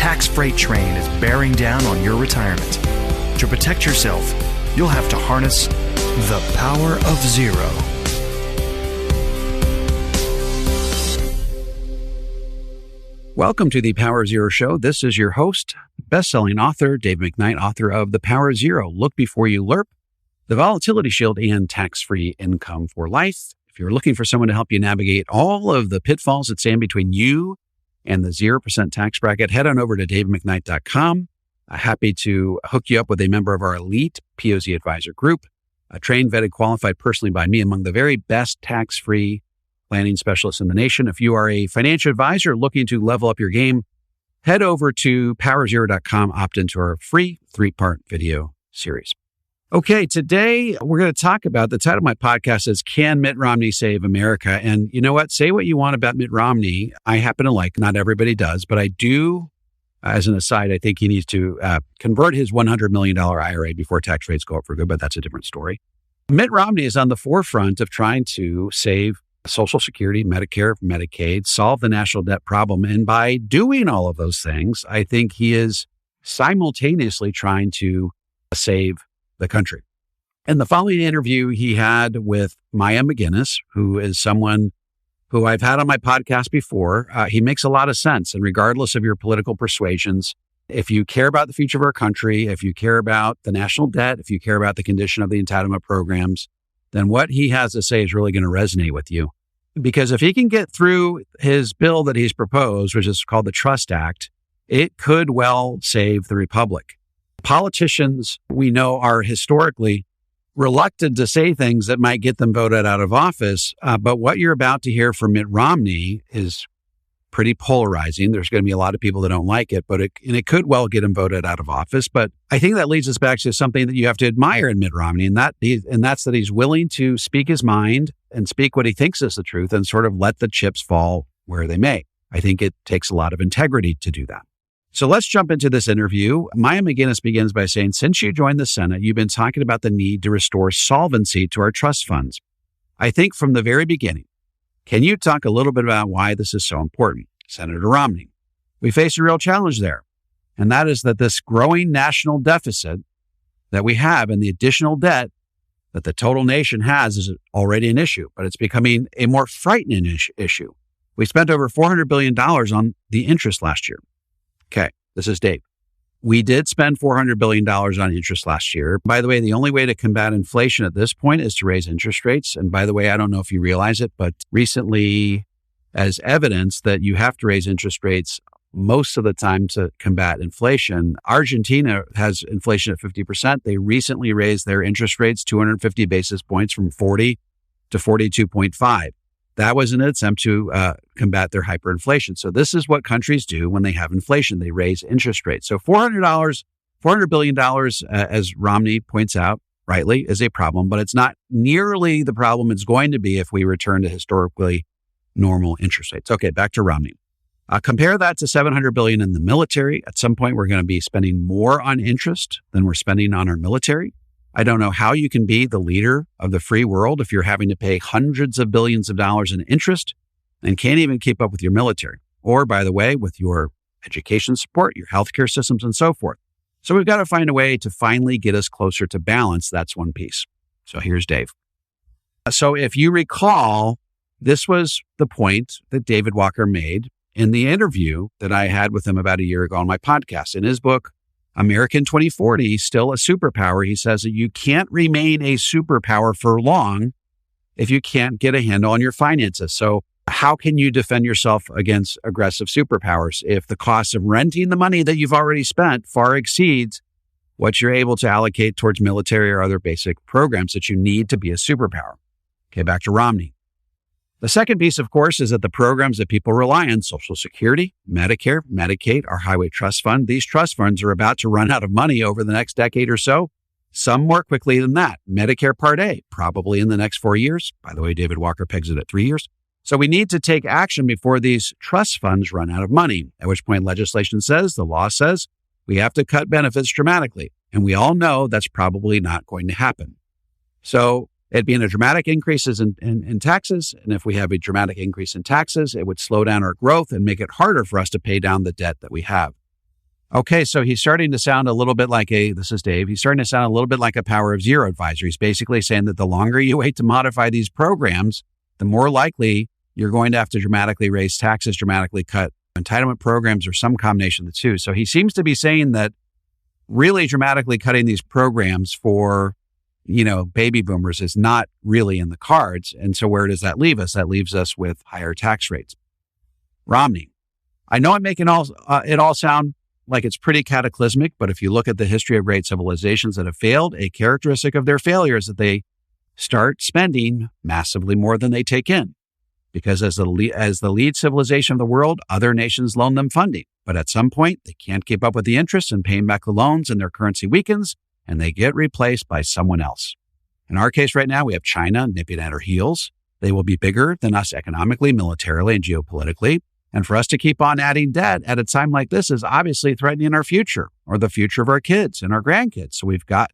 tax freight train is bearing down on your retirement. To protect yourself, you'll have to harness the power of zero. Welcome to the Power Zero Show. This is your host, best-selling author, Dave McKnight, author of The Power Zero, Look Before You Lerp, The Volatility Shield, and Tax-Free Income for Life. If you're looking for someone to help you navigate all of the pitfalls that stand between you and the 0% tax bracket, head on over to davemcknight.com. Happy to hook you up with a member of our elite POZ advisor group, trained, vetted, qualified personally by me, among the very best tax-free planning specialists in the nation. If you are a financial advisor looking to level up your game, head over to powerzero.com, opt into our free 3-part video series. Okay, today we're going to talk about, the title of my podcast is Can Mitt Romney Save America? And you know what? Say what you want about Mitt Romney. I happen to like, not everybody does, but I do, as an aside, I think he needs to convert his $100 million IRA before tax rates go up for good, but that's a different story. Mitt Romney is on the forefront of trying to save Social Security, Medicare, Medicaid, solve the national debt problem. And by doing all of those things, I think he is simultaneously trying to save the country. In the following interview he had with Maya MacGuineas, who is someone who I've had on my podcast before, he makes a lot of sense. And regardless of your political persuasions, if you care about the future of our country, if you care about the national debt, if you care about the condition of the entitlement programs, then what he has to say is really going to resonate with you. Because if he can get through his bill that he's proposed, which is called the Trust Act, it could well save the republic. Politicians, we know, are historically reluctant to say things that might get them voted out of office. But what you're about to hear from Mitt Romney is pretty polarizing. There's going to be a lot of people that don't like it, but it could well get him voted out of office. But I think that leads us back to something that you have to admire in Mitt Romney, and that's that he's willing to speak his mind and speak what he thinks is the truth and sort of let the chips fall where they may. I think it takes a lot of integrity to do that. So let's jump into this interview. Maya MacGuineas begins by saying, since you joined the Senate, you've been talking about the need to restore solvency to our trust funds. I think from the very beginning, can you talk a little bit about why this is so important? Senator Romney, we face a real challenge there, and that is that this growing national deficit that we have and the additional debt that the total nation has is already an issue, but it's becoming a more frightening issue. We spent over $400 billion on the interest last year. Okay, this is Dave. We did spend $400 billion on interest last year. By the way, the only way to combat inflation at this point is to raise interest rates. And by the way, I don't know if you realize it, but recently, as evidence that you have to raise interest rates most of the time to combat inflation, Argentina has inflation at 50%. They recently raised their interest rates 250 basis points from 40 to 42.5. That was an attempt to combat their hyperinflation. So this is what countries do when they have inflation. They raise interest rates. So $400 billion, as Romney points out rightly, is a problem, but it's not nearly the problem it's going to be if we return to historically normal interest rates. Okay, back to Romney. Compare that to $700 billion in the military. At some point, we're going to be spending more on interest than we're spending on our military. I don't know how you can be the leader of the free world if you're having to pay hundreds of billions of dollars in interest and can't even keep up with your military, or, by the way, with your education support, your healthcare systems, and so forth. So we've got to find a way to finally get us closer to balance. That's one piece. So here's Dave. So if you recall, this was the point that David Walker made in the interview that I had with him about a year ago on my podcast. In his book, American 2040, Still a Superpower, he says that you can't remain a superpower for long if you can't get a handle on your finances. So how can you defend yourself against aggressive superpowers if the cost of renting the money that you've already spent far exceeds what you're able to allocate towards military or other basic programs that you need to be a superpower? Okay, back to Romney. The second piece, of course, is that the programs that people rely on, Social Security, Medicare, Medicaid, our highway trust fund, these trust funds are about to run out of money over the next decade or so, some more quickly than that. Medicare Part A, probably in the next 4 years. By the way, David Walker pegs it at 3 years. So we need to take action before these trust funds run out of money, at which point legislation says, the law says, we have to cut benefits dramatically. And we all know that's probably not going to happen. So it'd be in a dramatic increases in taxes. And if we have a dramatic increase in taxes, it would slow down our growth and make it harder for us to pay down the debt that we have. Okay, so he's starting to sound a little bit like this is Dave, he's starting to sound a little bit like a Power of Zero advisor. He's basically saying that the longer you wait to modify these programs, the more likely you're going to have to dramatically raise taxes, dramatically cut entitlement programs, or some combination of the two. So he seems to be saying that really dramatically cutting these programs for, baby boomers is not really in the cards. And so where does that leave us? That leaves us with higher tax rates. Romney. I know I'm making it all sound like it's pretty cataclysmic, but if you look at the history of great civilizations that have failed, a characteristic of their failure is that they start spending massively more than they take in. Because as the lead civilization of the world, other nations loan them funding. But at some point, they can't keep up with the interest and paying back the loans, and their currency weakens, and they get replaced by someone else. In our case right now, we have China nipping at our heels. They will be bigger than us economically, militarily, and geopolitically. And for us to keep on adding debt at a time like this is obviously threatening our future or the future of our kids and our grandkids. So we've got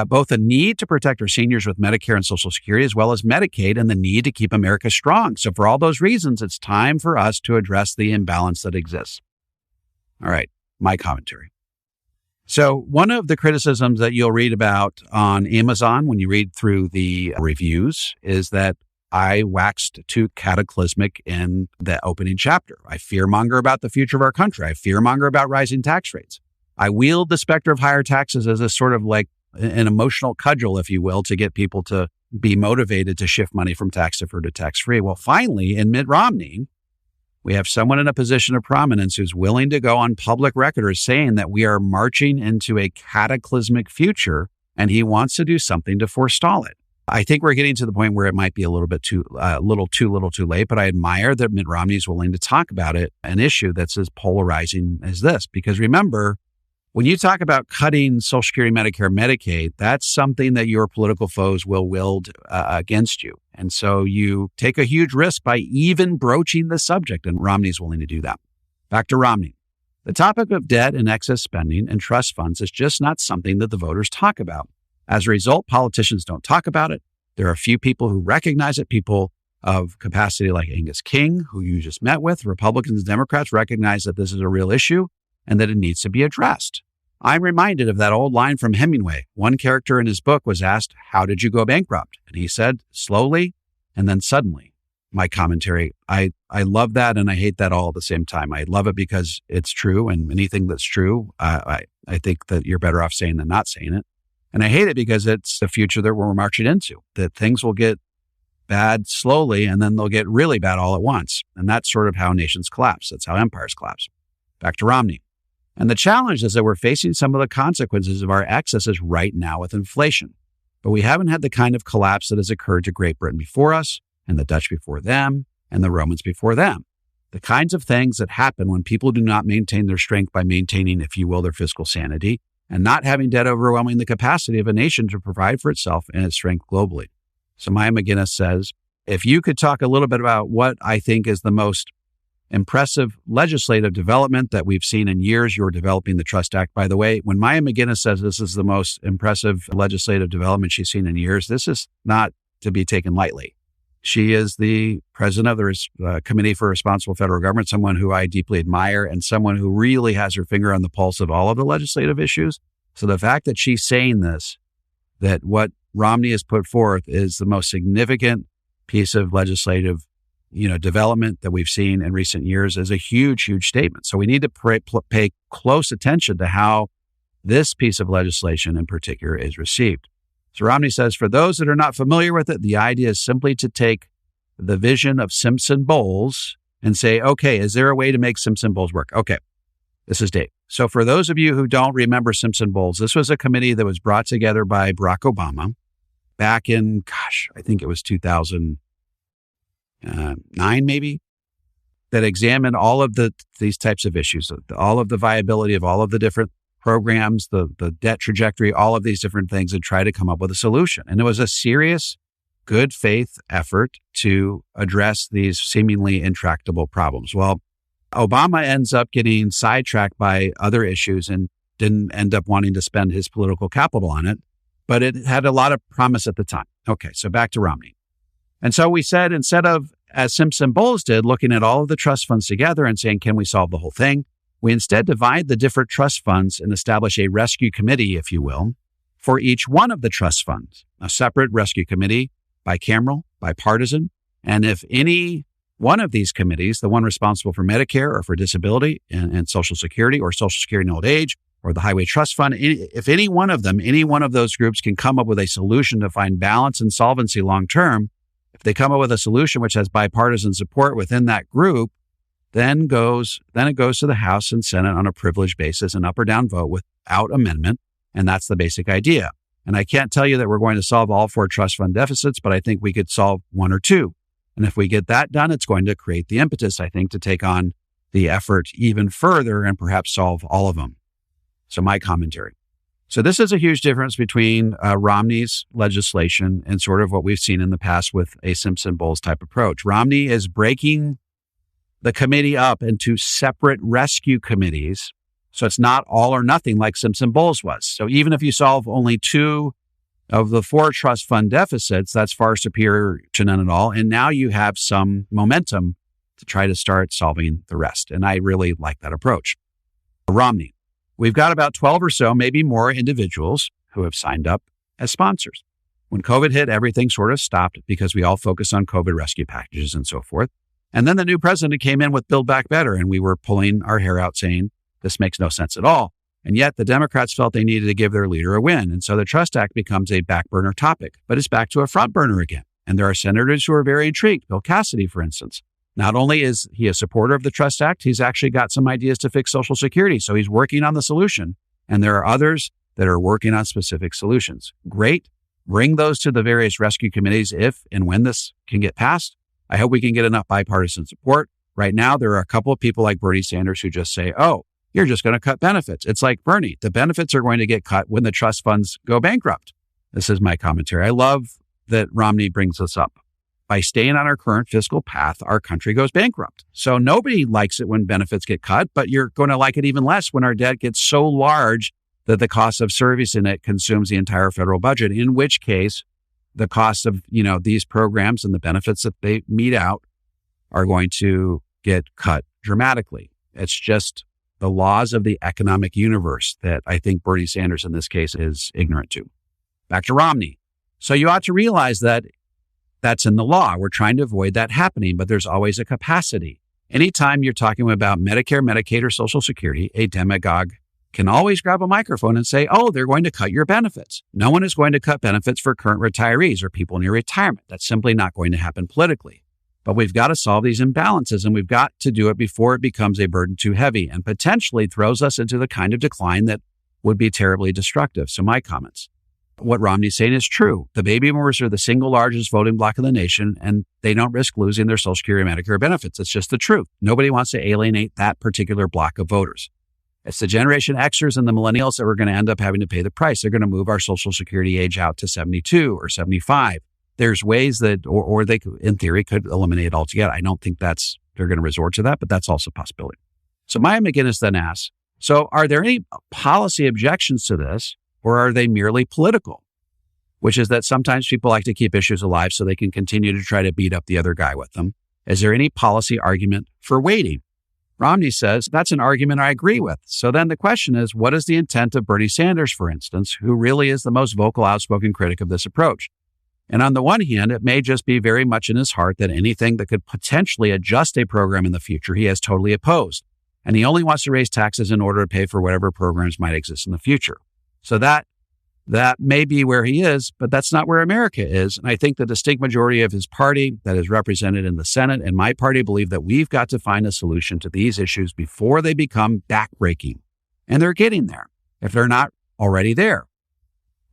both a need to protect our seniors with Medicare and Social Security, as well as Medicaid, and the need to keep America strong. So for all those reasons, it's time for us to address the imbalance that exists. All right, my commentary. So one of the criticisms that you'll read about on Amazon when you read through the reviews is that I waxed too cataclysmic in the opening chapter. I fearmonger about the future of our country. I fearmonger about rising tax rates. I wield the specter of higher taxes as a sort of like an emotional cudgel, if you will, to get people to be motivated to shift money from tax deferred to tax free. Well, finally, in Mitt Romney, we have someone in a position of prominence who's willing to go on public record as saying that we are marching into a cataclysmic future, and he wants to do something to forestall it. I think we're getting to the point where it might be a little bit too late, but I admire that Mitt Romney is willing to talk about it, an issue that's as polarizing as this. Because remember, when you talk about cutting Social Security, Medicare, Medicaid, that's something that your political foes will wield against you. And so you take a huge risk by even broaching the subject, and Romney's willing to do that. Back to Romney. The topic of debt and excess spending and trust funds is just not something that the voters talk about. As a result, politicians don't talk about it. There are a few people who recognize it. People of capacity like Angus King, who you just met with, Republicans and Democrats recognize that this is a real issue and that it needs to be addressed. I'm reminded of that old line from Hemingway. One character in his book was asked, "How did you go bankrupt?" And he said, "Slowly and then suddenly." My commentary, I love that and I hate that all at the same time. I love it because it's true, and anything that's true, I think that you're better off saying than not saying it. And I hate it because it's the future that we're marching into, that things will get bad slowly and then they'll get really bad all at once. And that's sort of how nations collapse. That's how empires collapse. Back to Romney. And the challenge is that we're facing some of the consequences of our excesses right now with inflation. But we haven't had the kind of collapse that has occurred to Great Britain before us, and the Dutch before them, and the Romans before them. The kinds of things that happen when people do not maintain their strength by maintaining, if you will, their fiscal sanity, and not having debt overwhelming the capacity of a nation to provide for itself and its strength globally. So Maya MacGuineas says, if you could talk a little bit about what I think is the most impressive legislative development that we've seen in years. You're developing the Trust Act, by the way. When Maya MacGuineas says this is the most impressive legislative development she's seen in years, this is not to be taken lightly. She is the president of the Committee for Responsible Federal Government, someone who I deeply admire and someone who really has her finger on the pulse of all of the legislative issues. So the fact that she's saying this, that what Romney has put forth is the most significant piece of legislative development that we've seen in recent years is a huge, huge statement. So we need to pay close attention to how this piece of legislation in particular is received. So Romney says, for those that are not familiar with it, the idea is simply to take the vision of Simpson Bowls and say, okay, is there a way to make Simpson Bowls work? Okay, this is Dave. So for those of you who don't remember Simpson Bowls, this was a committee that was brought together by Barack Obama back in, I think it was 2009 maybe, that examined all of these types of issues, all of the viability of all of the different programs, the debt trajectory, all of these different things, and try to come up with a solution. And it was a serious, good faith effort to address these seemingly intractable problems. Well, Obama ends up getting sidetracked by other issues and didn't end up wanting to spend his political capital on it, but it had a lot of promise at the time. Okay, so back to Romney. And so we said, instead of, as Simpson Bowles did, looking at all of the trust funds together and saying, can we solve the whole thing? We instead divide the different trust funds and establish a rescue committee, if you will, for each one of the trust funds, a separate rescue committee, bicameral, bipartisan. And if any one of these committees, the one responsible for Medicare or for disability and Social Security or Social Security and old age or the Highway Trust Fund, if any one of them, any one of those groups can come up with a solution to find balance and solvency long term, if they come up with a solution which has bipartisan support within that group, then it goes to the House and Senate on a privileged basis, an up or down vote without amendment. And that's the basic idea. And I can't tell you that we're going to solve all 4 trust fund deficits, but I think we could solve 1 or 2. And if we get that done, it's going to create the impetus, I think, to take on the effort even further and perhaps solve all of them. So my commentary. So this is a huge difference between Romney's legislation and sort of what we've seen in the past with a Simpson-Bowles type approach. Romney is breaking the committee up into separate rescue committees. So it's not all or nothing like Simpson-Bowles was. So even if you solve only 2 of the 4 trust fund deficits, that's far superior to none at all. And now you have some momentum to try to start solving the rest. And I really like that approach. Romney. We've got about 12 or so, maybe more individuals who have signed up as sponsors. When COVID hit, everything sort of stopped because we all focused on COVID rescue packages and so forth. And then the new president came in with Build Back Better, and we were pulling our hair out saying, this makes no sense at all. And yet the Democrats felt they needed to give their leader a win. And so the Trust Act becomes a back burner topic, but it's back to a front burner again. And there are senators who are very intrigued. Bill Cassidy, for instance. Not only is he a supporter of the Trust Act, he's actually got some ideas to fix Social Security. So he's working on the solution. And there are others that are working on specific solutions. Great. Bring those to the various rescue committees if and when this can get passed. I hope we can get enough bipartisan support. Right now, there are a couple of people like Bernie Sanders who just say, oh, you're just going to cut benefits. It's like, Bernie, the benefits are going to get cut when the trust funds go bankrupt. This is my commentary. I love that Romney brings this up. By staying on our current fiscal path, our country goes bankrupt. So nobody likes it when benefits get cut, but you're going to like it even less when our debt gets so large that the cost of servicing it consumes the entire federal budget, in which case the cost of, these programs and the benefits that they mete out are going to get cut dramatically. It's just the laws of the economic universe that I think Bernie Sanders in this case is ignorant to. Back to Romney. So you ought to realize that that's in the law. We're trying to avoid that happening, but there's always a capacity. Anytime you're talking about Medicare, Medicaid, or Social Security, a demagogue can always grab a microphone and say, oh, they're going to cut your benefits. No one is going to cut benefits for current retirees or people near retirement. That's simply not going to happen politically. But we've got to solve these imbalances, and we've got to do it before it becomes a burden too heavy and potentially throws us into the kind of decline that would be terribly destructive. So my comments. What Romney's saying is true. The baby boomers are the single largest voting bloc in the nation, and they don't risk losing their Social Security and Medicare benefits. It's just the truth. Nobody wants to alienate that particular block of voters. It's the Generation Xers and the millennials that we're going to end up having to pay the price. They're going to move our Social Security age out to 72 or 75. There's ways that, or they, in theory, could eliminate it altogether. I don't think they're going to resort to that, but that's also a possibility. So Maya MacGuineas then asks, so are there any policy objections to this, or are they merely political? Which is that sometimes people like to keep issues alive so they can continue to try to beat up the other guy with them. Is there any policy argument for waiting? Romney says, that's an argument I agree with. So then the question is, what is the intent of Bernie Sanders, for instance, who really is the most vocal, outspoken critic of this approach? And on the one hand, it may just be very much in his heart that anything that could potentially adjust a program in the future, he has totally opposed. And he only wants to raise taxes in order to pay for whatever programs might exist in the future. So that may be where he is, but that's not where America is. And I think the distinct majority of his party that is represented in the Senate and my party believe that we've got to find a solution to these issues before they become backbreaking. And they're getting there, if they're not already there.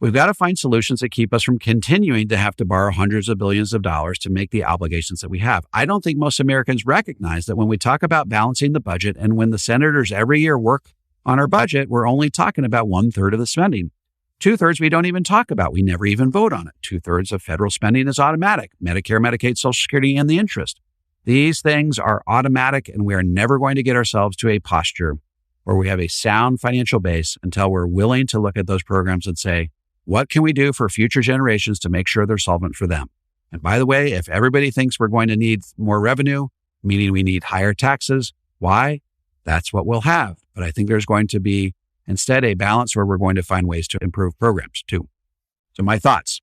We've got to find solutions that keep us from continuing to have to borrow hundreds of billions of dollars to make the obligations that we have. I don't think most Americans recognize that when we talk about balancing the budget and when the senators every year work on our budget, we're only talking about 1/3 of the spending. 2/3 we don't even talk about. We never even vote on it. 2/3 of federal spending is automatic. Medicare, Medicaid, Social Security, and the interest. These things are automatic, and we are never going to get ourselves to a posture where we have a sound financial base until we're willing to look at those programs and say, what can we do for future generations to make sure they're solvent for them? And by the way, if everybody thinks we're going to need more revenue, meaning we need higher taxes, why? that's what we'll have. But I think there's going to be instead a balance where we're going to find ways to improve programs too. So my thoughts.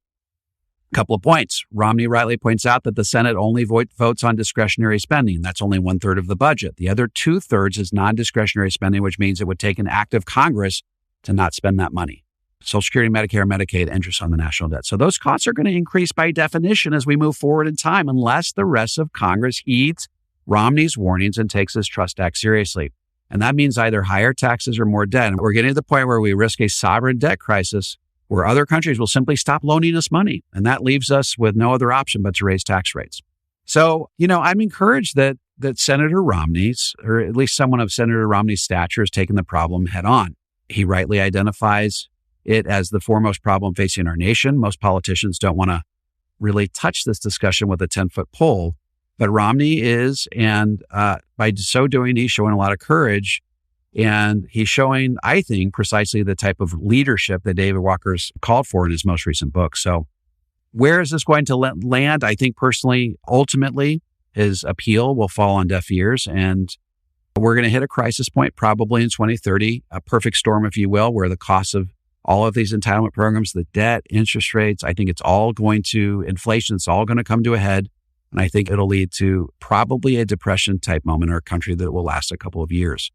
A couple of points. Romney rightly points out that the Senate only votes on discretionary spending. That's only 1/3 of the budget. The other 2/3 is non-discretionary spending, which means it would take an act of Congress to not spend that money. Social Security, Medicare, Medicaid, interest on the national debt. So those costs are going to increase by definition as we move forward in time, unless the rest of Congress heeds Romney's warnings and takes this trust act seriously. And that means either higher taxes or more debt. And we're getting to the point where we risk a sovereign debt crisis where other countries will simply stop loaning us money. And that leaves us with no other option but to raise tax rates. So, I'm encouraged that Senator Romney's, or at least someone of Senator Romney's stature, has taken the problem head on. He rightly identifies it as the foremost problem facing our nation. Most politicians don't want to really touch this discussion with a 10-foot pole, but Romney is, and by so doing, he's showing a lot of courage. And he's showing, I think, precisely the type of leadership that David Walker's called for in his most recent book. So where is this going to land? I think personally, ultimately, his appeal will fall on deaf ears. And we're going to hit a crisis point probably in 2030, a perfect storm, if you will, where the cost of all of these entitlement programs, the debt, interest rates, I think it's all going to inflation. It's all going to come to a head. And I think it'll lead to probably a depression type moment in our country that will last a couple of years.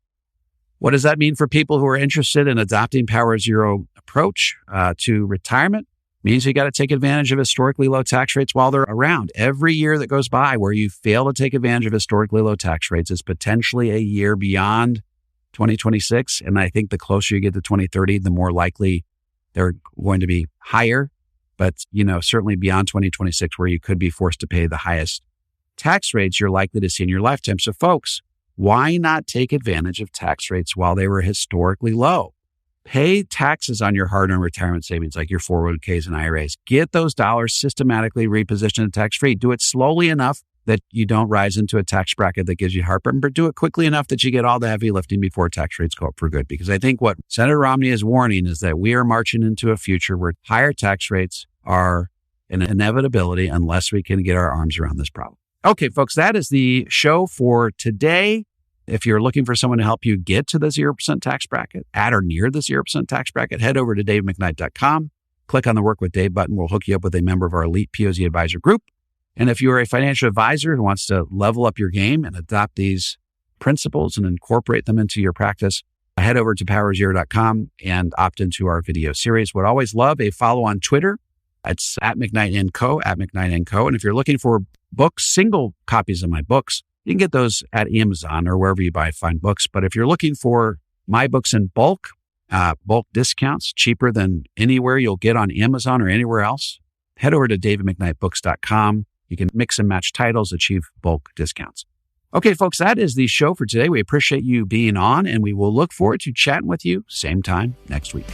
What does that mean for people who are interested in adopting Power Zero approach to retirement? It means you got to take advantage of historically low tax rates while they're around. Every year that goes by where you fail to take advantage of historically low tax rates is potentially a year beyond 2026. And I think the closer you get to 2030, the more likely they're going to be higher. But, certainly beyond 2026, where you could be forced to pay the highest tax rates you're likely to see in your lifetime. So folks, why not take advantage of tax rates while they were historically low? Pay taxes on your hard-earned retirement savings like your 401ks and IRAs. Get those dollars systematically repositioned and tax-free. Do it slowly enough that you don't rise into a tax bracket that gives you heartburn, but do it quickly enough that you get all the heavy lifting before tax rates go up for good. Because I think what Senator Romney is warning is that we are marching into a future where higher tax rates are an inevitability unless we can get our arms around this problem. Okay, folks, that is the show for today. If you're looking for someone to help you get to the 0% tax bracket, at or near the 0% tax bracket, head over to davemcknight.com. Click on the Work with Dave button. We'll hook you up with a member of our elite POZ advisor group. And if you're a financial advisor who wants to level up your game and adopt these principles and incorporate them into your practice, head over to powerzero.com and opt into our video series. Would always love a follow on Twitter. It's at McKnight & Co., at McKnight & Co. And if you're looking for books, single copies of my books, you can get those at Amazon or wherever you find books. But if you're looking for my books in bulk discounts, cheaper than anywhere you'll get on Amazon or anywhere else, head over to davidmcknightbooks.com. You can mix and match titles, achieve bulk discounts. Okay, folks, that is the show for today. We appreciate you being on, and we will look forward to chatting with you same time next week.